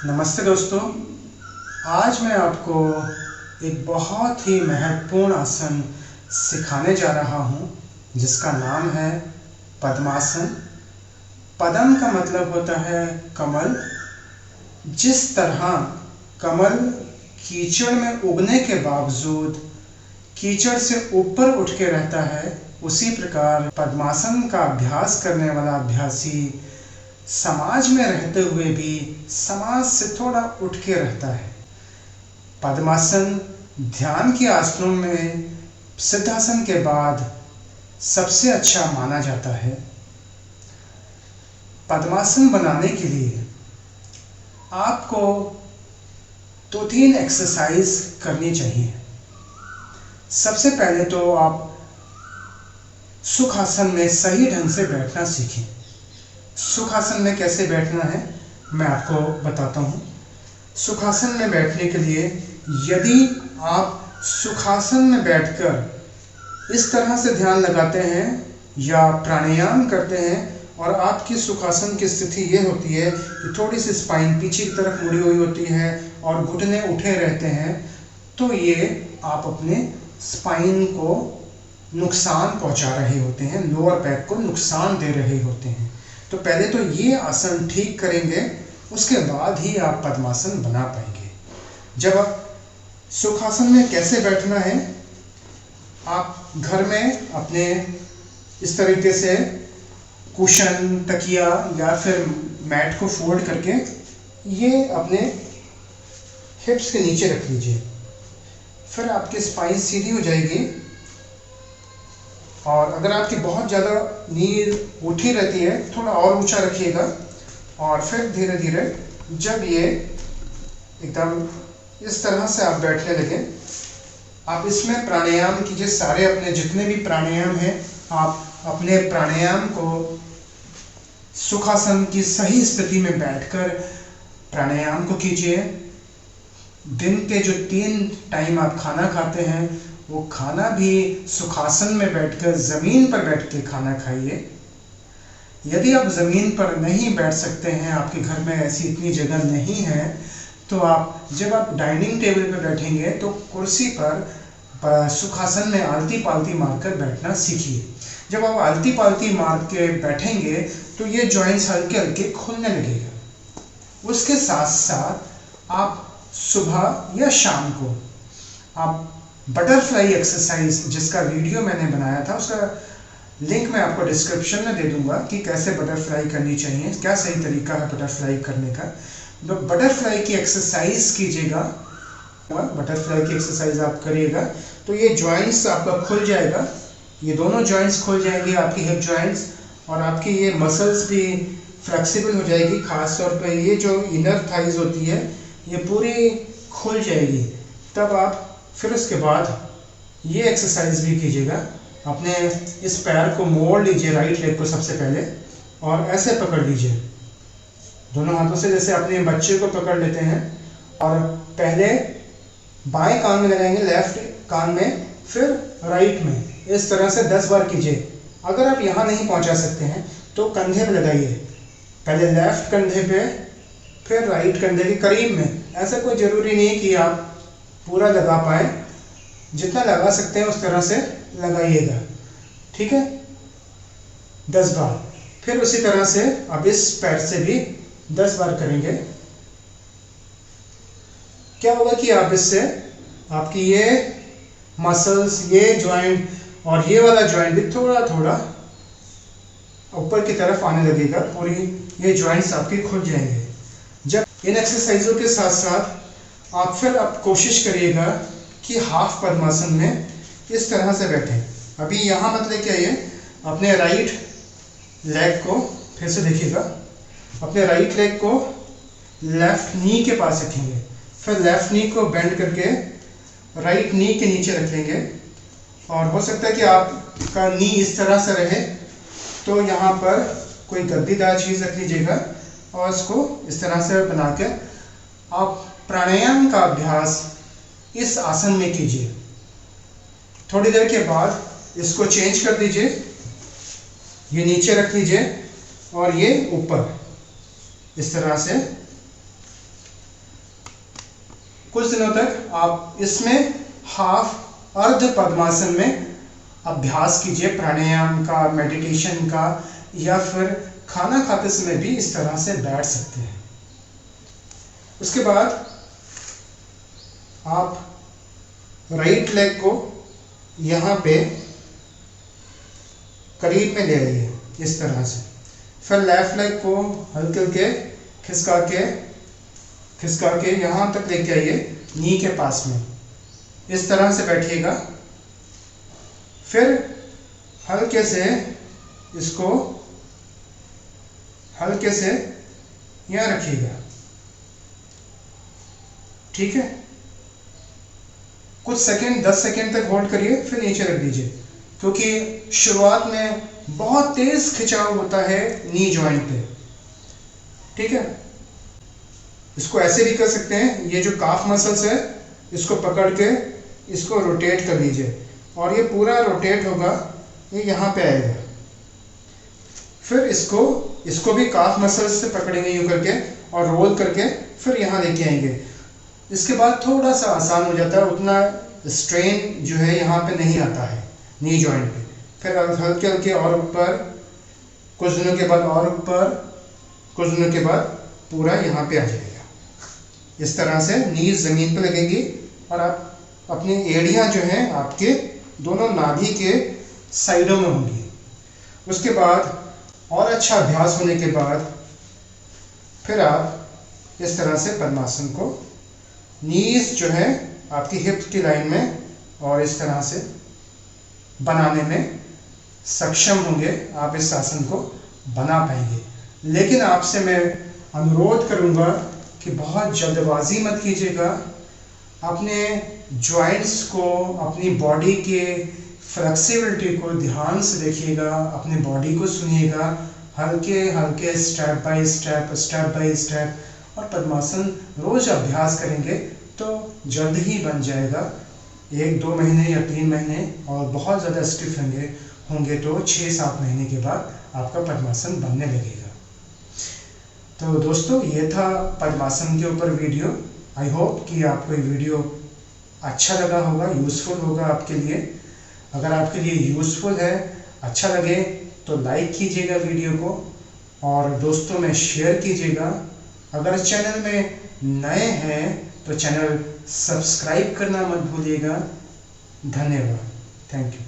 नमस्ते दोस्तों। आज मैं आपको एक बहुत ही महत्वपूर्ण आसन सिखाने जा रहा हूँ जिसका नाम है पद्मासन। पद्म का मतलब होता है कमल। जिस तरह कमल कीचड़ में उगने के बावजूद कीचड़ से ऊपर उठ के रहता है, उसी प्रकार पद्मासन का अभ्यास करने वाला अभ्यासी समाज में रहते हुए भी समाज से थोड़ा उठ के रहता है। पद्मासन ध्यान के आसनों में सिद्धासन के बाद सबसे अच्छा माना जाता है। पद्मासन बनाने के लिए आपको 2-3 एक्सरसाइज करनी चाहिए। सबसे पहले तो आप सुखासन में सही ढंग से बैठना सीखें। सुखासन में कैसे बैठना है मैं आपको बताता हूँ। सुखासन में बैठने के लिए यदि आप सुखासन में बैठकर इस तरह से ध्यान लगाते हैं या प्राणायाम करते हैं और आपकी सुखासन की स्थिति ये होती है कि थोड़ी सी स्पाइन पीछे की तरफ मुड़ी हुई होती है और घुटने उठे रहते हैं, तो ये आप अपने स्पाइन को नुकसान पहुंचा रहे होते हैं, लोअर बैक को नुकसान दे रहे होते हैं। तो पहले तो ये आसन ठीक करेंगे, उसके बाद ही आप पद्मासन बना पाएंगे। जब आप सुखासन में कैसे बैठना है, आप घर में अपने इस तरीके से कुशन, तकिया या फिर मैट को फोल्ड करके ये अपने हिप्स के नीचे रख लीजिए। फिर आपकी स्पाइन सीधी हो जाएगी और अगर आपकी बहुत ज़्यादा नींद उठी रहती है, थोड़ा और ऊंचा रखिएगा और फिर धीरे धीरे जब ये एकदम इस तरह से आप बैठने लगे, आप इसमें प्राणायाम कीजिए। सारे अपने जितने भी प्राणायाम हैं, आप अपने प्राणायाम को सुखासन की सही स्थिति में बैठकर प्राणायाम को कीजिए। दिन के जो 3 टाइम आप खाना खाते हैं, वो खाना भी सुखासन में बैठकर ज़मीन पर बैठ के खाना खाइए। यदि आप ज़मीन पर नहीं बैठ सकते हैं, आपके घर में ऐसी इतनी जगह नहीं है, तो आप जब आप डाइनिंग टेबल पर बैठेंगे तो कुर्सी पर सुखासन में आलती पालती मारकर बैठना सीखिए। जब आप आलती पालती मार के बैठेंगे तो ये जॉइंट्स हल्के हल्के खुलने लगेगा। उसके साथ साथ आप सुबह या शाम को आप बटरफ्लाई एक्सरसाइज, जिसका वीडियो मैंने बनाया था, उसका लिंक मैं आपको डिस्क्रिप्शन में दे दूंगा कि कैसे बटरफ्लाई करनी चाहिए, क्या सही तरीका है बटरफ्लाई करने का। तो बटरफ्लाई की एक्सरसाइज कीजिएगा। बटरफ्लाई की एक्सरसाइज आप करिएगा तो ये जॉइंट्स आपका खुल जाएगा, ये दोनों जॉइंट्स खुल जाएंगे, आपकी हिप जॉइंट्स, और आपकी ये मसल्स भी फ्लेक्सिबल हो जाएगी। खास तौर पे ये जो इनर थाइज होती है, ये पूरी खुल जाएगी। तब आप फिर उसके बाद ये एक्सरसाइज भी कीजिएगा। अपने इस पैर को मोड़ लीजिए, राइट लेग को सबसे पहले, और ऐसे पकड़ लीजिए दोनों हाथों से, जैसे अपने बच्चे को पकड़ लेते हैं। और पहले बाएं कान में लगाएंगे, लेफ्ट कान में, फिर राइट में, इस तरह से 10 बार कीजिए। अगर आप यहाँ नहीं पहुँचा सकते हैं तो कंधे पे लगाइए, पहले लेफ्ट कंधे पे, फिर राइट कंधे के करीब में। ऐसा कोई ज़रूरी नहीं कि आप पूरा लगा पाए, जितना लगा सकते हैं उस तरह से लगाइएगा, ठीक है। 10 बार। फिर उसी तरह से अब इस पैर से भी 10 बार करेंगे। क्या होगा कि आप इससे आपकी ये मसल्स, ये जॉइंट और ये वाला जॉइंट भी थोड़ा थोड़ा ऊपर की तरफ आने लगेगा, पूरी ये जॉइंट्स आपके खुल जाएंगे। जब इन एक्सरसाइजों के साथ साथ आप फिर आप कोशिश करिएगा कि हाफ पद्मासन में इस तरह से बैठें। अभी यहाँ मत लेके आइए, अपने राइट लेग को फिर से देखिएगा, अपने राइट लेग को लेफ्ट नी के पास रखेंगे, फिर लेफ्ट नी को बेंड करके राइट नी के नीचे रख लेंगे। और हो सकता है कि आपका नी इस तरह से रहे, तो यहाँ पर कोई गद्दीदार चीज़ रख लीजिएगा और इसको इस तरह से बना के आप प्राणायाम का अभ्यास इस आसन में कीजिए। थोड़ी देर के बाद इसको चेंज कर दीजिए, ये नीचे रख लीजिए और ये ऊपर इस तरह से कुछ दिनों तक आप इसमें हाफ अर्ध पद्मासन में अभ्यास कीजिए, प्राणायाम का, मेडिटेशन का, या फिर खाना खाते समय भी इस तरह से बैठ सकते हैं। उसके बाद आप राइट लेग को यहाँ पे करीब में ले आइए इस तरह से, फिर लेफ्ट लेग को हल्के हल्के खिसका के यहाँ तक लेके आइए, नी के पास में इस तरह से बैठिएगा। फिर हल्के से इसको हल्के से यहाँ रखिएगा, ठीक है। कुछ सेकंड, 10 सेकंड तक होल्ड करिए, फिर नीचे रख दीजिए, क्योंकि शुरुआत में बहुत तेज खिंचाव होता है नी जॉइंट पे, ठीक है। इसको ऐसे भी कर सकते हैं, ये जो काफ मसल्स है इसको पकड़ के इसको रोटेट कर लीजिए और ये पूरा रोटेट होगा, ये यहाँ पे आएगा। फिर इसको भी काफ मसल्स से पकड़ेंगे यूं करके और रोल करके फिर यहाँ लेके आएंगे। इसके बाद थोड़ा सा आसान हो जाता है, उतना स्ट्रेन जो है यहाँ पे नहीं आता है नी जॉइंट पे। फिर हल्के हल्के और ऊपर, कुछ दिनों के बाद और ऊपर, कुछ दिनों के बाद पूरा यहाँ पे आ जाएगा। इस तरह से नीज ज़मीन पे लगेगी और आप अपनी एड़ियाँ जो हैं आपके दोनों नाभि के साइडों में होंगी। उसके बाद और अच्छा अभ्यास होने के बाद फिर आप इस तरह से पद्मासन को, नीज जो है आपकी हिप की लाइन में और इस तरह से बनाने में सक्षम होंगे, आप इस आसन को बना पाएंगे। लेकिन आपसे मैं अनुरोध करूंगा कि बहुत जल्दबाजी मत कीजिएगा, अपने जॉइंट्स को, अपनी बॉडी के फ्लेक्सिबिलिटी को ध्यान से देखिएगा, अपनी बॉडी को सुनिएगा, हल्के हल्के स्टेप बाय स्टेप, और पद्मासन रोज अभ्यास करेंगे तो जल्द ही बन जाएगा। 1-2 महीने या 3 महीने, और बहुत ज़्यादा स्टिफ होंगे तो 6-7 महीने के बाद आपका पद्मासन बनने लगेगा। तो दोस्तों, ये था पद्मासन के ऊपर वीडियो। आई होप कि आपको ये वीडियो अच्छा लगा होगा, यूज़फुल होगा आपके लिए। अगर आपके लिए यूज़फुल है, अच्छा लगे तो लाइक कीजिएगा वीडियो को और दोस्तों में शेयर कीजिएगा। अगर चैनल में नए हैं तो चैनल सब्सक्राइब करना मत भूलिएगा। धन्यवाद, थैंक यू।